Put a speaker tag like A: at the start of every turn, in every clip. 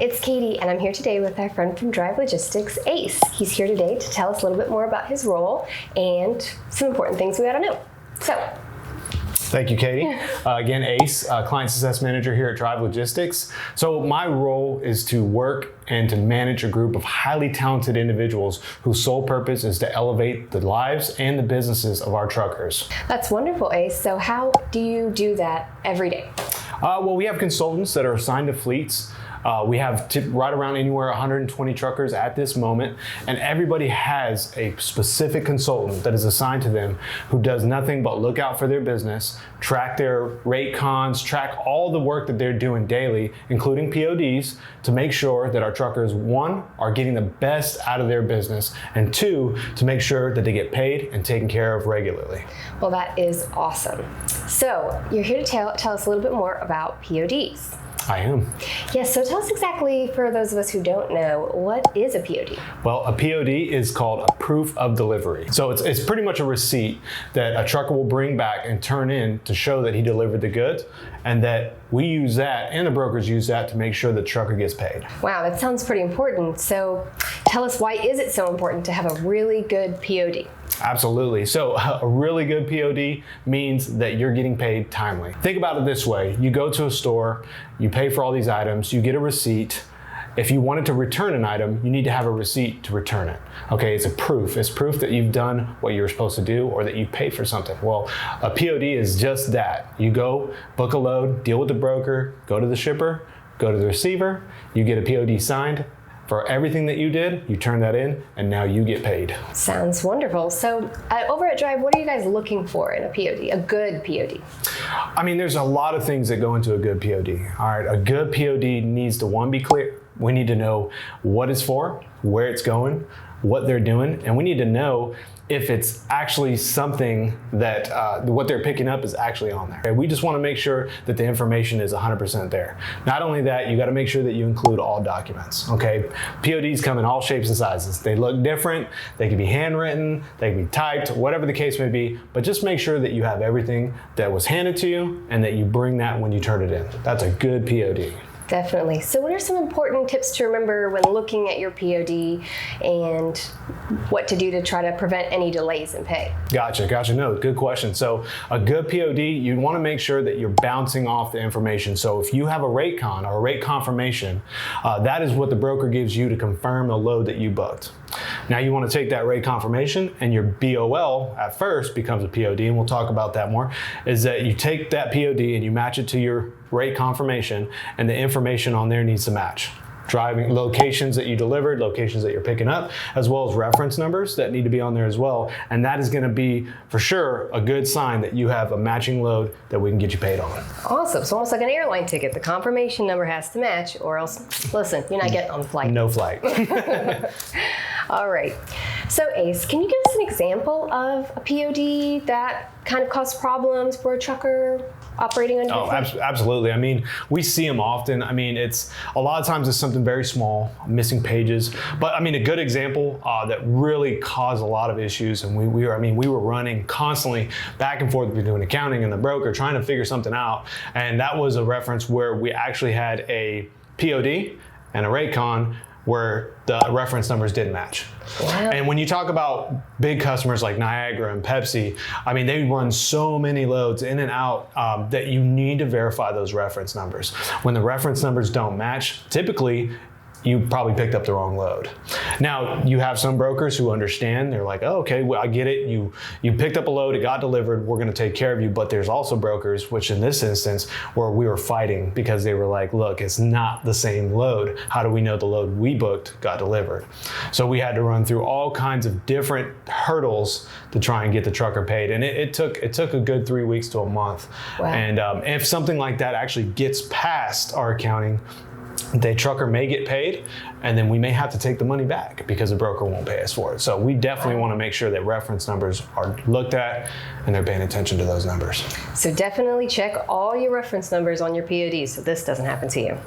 A: it's Katie, and I'm here today with our friend from Drive Logistics, Ace. He's here today to tell us a little bit more about his role and some important things we ought to know. So,
B: thank you, Katie. Again, Ace, Client Success Manager here at Drive Logistics. So my role is to work and to manage a group of highly talented individuals whose sole purpose is to elevate the lives and the businesses of our truckers.
A: That's wonderful, Ace. So how do you do that every day?
B: Well, we have consultants that are assigned to fleets. We have right around anywhere 120 truckers at this moment, and everybody has a specific consultant that is assigned to them who does nothing but look out for their business, track their rate cons, track all the work that they're doing daily, including PODs, to make sure that our truckers, one, are getting the best out of their business, and two, to make sure that they get paid and taken care of regularly.
A: Well, that is awesome. So you're here to tell us a little bit more about PODs.
B: I am.
A: Yes, so tell us exactly, for those of us who don't know, what is a POD?
B: Well, a POD is called a proof of delivery. So it's pretty much a receipt that a trucker will bring back and turn in to show that he delivered the goods, and that we use that and the brokers use that to make sure the trucker gets paid.
A: Wow, that sounds pretty important. So tell us, why is it so important to have a really good POD?
B: Absolutely. So a really good POD means that you're getting paid timely. Think about it this way. You go to a store, you pay for all these items, you get a receipt. If you wanted to return an item, you need to have a receipt to return it. Okay, it's a proof. It's proof that you've done what you were supposed to do or that you paid for something. Well, a POD is just that. You go, book a load, deal with the broker, go to the shipper, go to the receiver, you get a POD signed. For everything that you did, you turn that in, and now you get paid.
A: Sounds wonderful. So over at Drive, what are you guys looking for in a POD, a good POD?
B: I mean, there's a lot of things that go into a good POD. All right, a good POD needs to, one, be clear. We need to know what it's for, where it's going, what they're doing, and we need to know if it's actually something that what they're picking up is actually on there. We just want to make sure that the information is 100% there. Not only that, you got to make sure that you include all documents, okay? PODs come in all shapes and sizes. They look different, they can be handwritten, they can be typed, whatever the case may be, but just make sure that you have everything that was handed to you and that you bring that when you turn it in. That's a good POD.
A: Definitely. So what are some important tips to remember when looking at your POD and what to do to try to prevent any delays in pay?
B: Gotcha. No, good question. So a good POD, you want to make sure that you're bouncing off the information. So if you have a rate con or a rate confirmation, that is what the broker gives you to confirm the load that you booked. Now you want to take that rate confirmation, and your BOL at first becomes a POD, and we'll talk about that more, is that you take that POD and you match it to your rate confirmation, and the information on there needs to match. Driving locations that you delivered, locations that you're picking up, as well as reference numbers that need to be on there as well. And that is going to be, for sure, a good sign that you have a matching load that we can get you paid on.
A: Awesome. So almost like an airline ticket. The confirmation number has to match, or else, listen, you're not getting on the flight.
B: No flight.
A: All right. So Ace, can you give us an example of a POD that kind of caused problems for a trucker operating on your fleet?
B: Absolutely. I mean, we see them often. I mean, it's a lot of times it's something very small, missing pages. But I mean, a good example that really caused a lot of issues, and we were running constantly back and forth between accounting and the broker trying to figure something out. And that was a reference where we actually had a POD and a rate con where the reference numbers didn't match.
A: Wow.
B: And when you talk about big customers like Niagara and Pepsi, I mean, they run so many loads in and out that you need to verify those reference numbers. When the reference numbers don't match, typically you probably picked up the wrong load. Now, you have some brokers who understand. They're like, oh, okay, well, I get it. You picked up a load, it got delivered, we're gonna take care of you. But there's also brokers, which in this instance, where we were fighting because they were like, look, it's not the same load. How do we know the load we booked got delivered? So we had to run through all kinds of different hurdles to try and get the trucker paid. And it took a good 3 weeks to a month.
A: Wow.
B: And if something like that actually gets past our accounting, the trucker may get paid, and then we may have to take the money back because the broker won't pay us for it. So we definitely want to make sure that reference numbers are looked at and they're paying attention to those numbers.
A: So definitely check all your reference numbers on your PODs so this doesn't happen to you.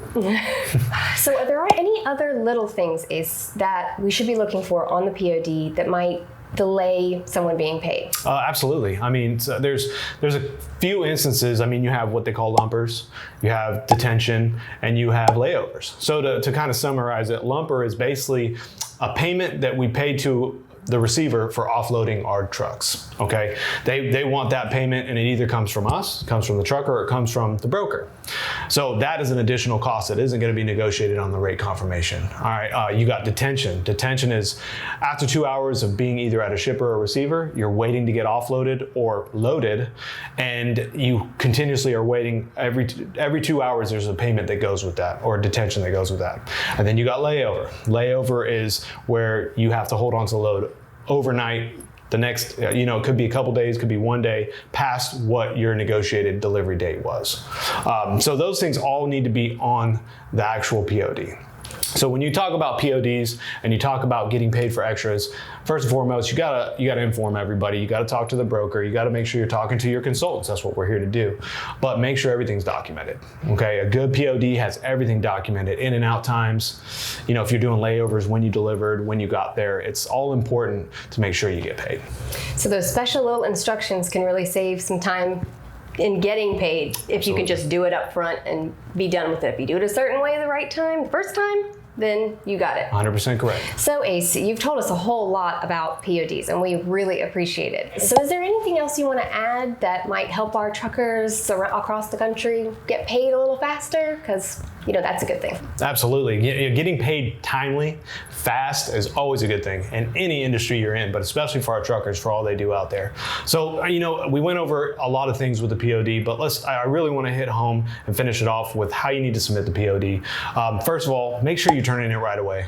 A: So are there any other little things, Ace, that we should be looking for on the POD that might delay someone being paid?
B: Absolutely. I mean, so there's a few instances. I mean, you have what they call lumpers, you have detention, and you have layovers. So to kind of summarize it, lumper is basically a payment that we pay to the receiver for offloading our trucks. Okay, they want that payment, and it either comes from us, comes from the trucker, or it comes from the broker. So that is an additional cost that isn't going to be negotiated on the rate confirmation. All right, you got detention. Detention is after 2 hours of being either at a shipper or receiver, you're waiting to get offloaded or loaded, and you continuously are waiting. Every 2 hours, there's a payment that goes with that, or a detention that goes with that. And then you got layover. Layover is where you have to hold on to the load overnight. The next, it could be a couple days, could be 1 day past what your negotiated delivery date was. So those things all need to be on the actual POD. So when you talk about PODs and you talk about getting paid for extras, first and foremost, you gotta inform everybody. You gotta talk to the broker. You gotta make sure you're talking to your consultants. That's what we're here to do. But make sure everything's documented. Okay, a good POD has everything documented, in and out times. If you're doing layovers, when you delivered, when you got there, it's all important to make sure you get paid.
A: So those special little instructions can really save some time in getting paid if you can just do it up front and be done with it. If you do it a certain way the right time, the first time, then you got it.
B: 100% correct.
A: So Ace, you've told us a whole lot about PODs, and we really appreciate it. So is there anything else you want to add that might help our truckers across the country get paid a little faster? Because that's a good thing.
B: Absolutely. Getting paid timely, fast is always a good thing in any industry you're in, but especially for our truckers, for all they do out there. So, we went over a lot of things with the POD, but I really want to hit home and finish it off with how you need to submit the POD. First of all, make sure you turn in it right away.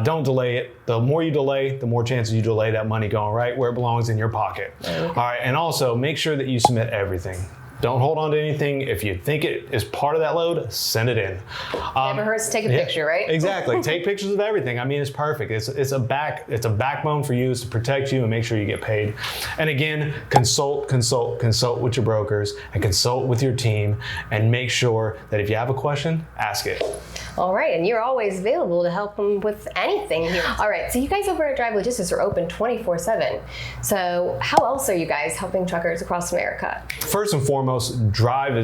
B: Don't delay it. The more you delay, the more chances you delay that money going right where it belongs, in your pocket. Okay. All right. And also make sure that you submit everything. Don't hold on to anything. If you think it is part of that load, send it in.
A: Never hurts to take a picture, right?
B: Exactly. Take pictures of everything. I mean, it's perfect. It's a backbone for you. It's to protect you and make sure you get paid. And again, consult with your brokers and consult with your team, and make sure that if you have a question, ask it.
A: All right, and you're always available to help them with anything here. All right, so you guys over at Drive Logistics are open 24/7. So how else are you guys helping truckers across America?
B: First and foremost, Drive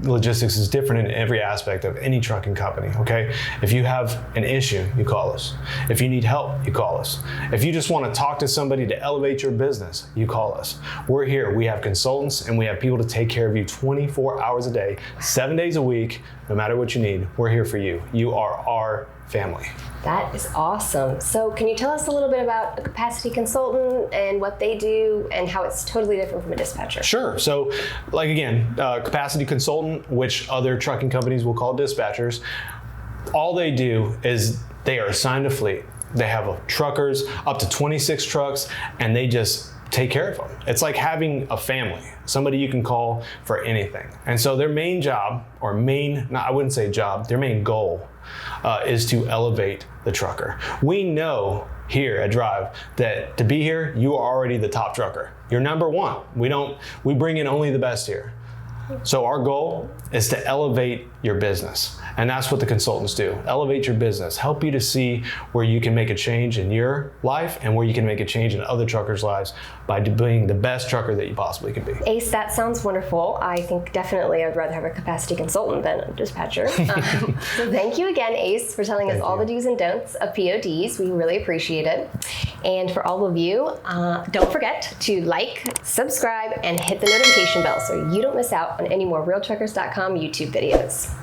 B: Logistics is different in every aspect of any trucking company, okay? If you have an issue, you call us. If you need help, you call us. If you just want to talk to somebody to elevate your business, you call us. We're here. We have consultants, and we have people to take care of you 24 hours a day, 7 days a week. No matter what you need, we're here for you. You are our family.
A: That is awesome. So can you tell us a little bit about a capacity consultant and what they do and how it's totally different from a dispatcher?
B: Sure. So capacity consultant, which other trucking companies will call dispatchers, all they do is they are assigned a fleet. They have truckers, up to 26 trucks, and they just take care of them. It's like having a family, somebody you can call for anything. And so their main job, their main goal is to elevate the trucker. We know here at Drive that to be here, you are already the top trucker. You're number one. We bring in only the best here. So our goal is to elevate your business. And that's what the consultants do. Elevate your business, help you to see where you can make a change in your life and where you can make a change in other truckers' lives by being the best trucker that you possibly can be.
A: Ace, that sounds wonderful. I think definitely I'd rather have a capacity consultant than a dispatcher. So thank you again, Ace, for telling us all the do's and don'ts of PODs. We really appreciate it. And for all of you, don't forget to like, subscribe, and hit the notification bell so you don't miss out on any more RealTruckers.com YouTube videos.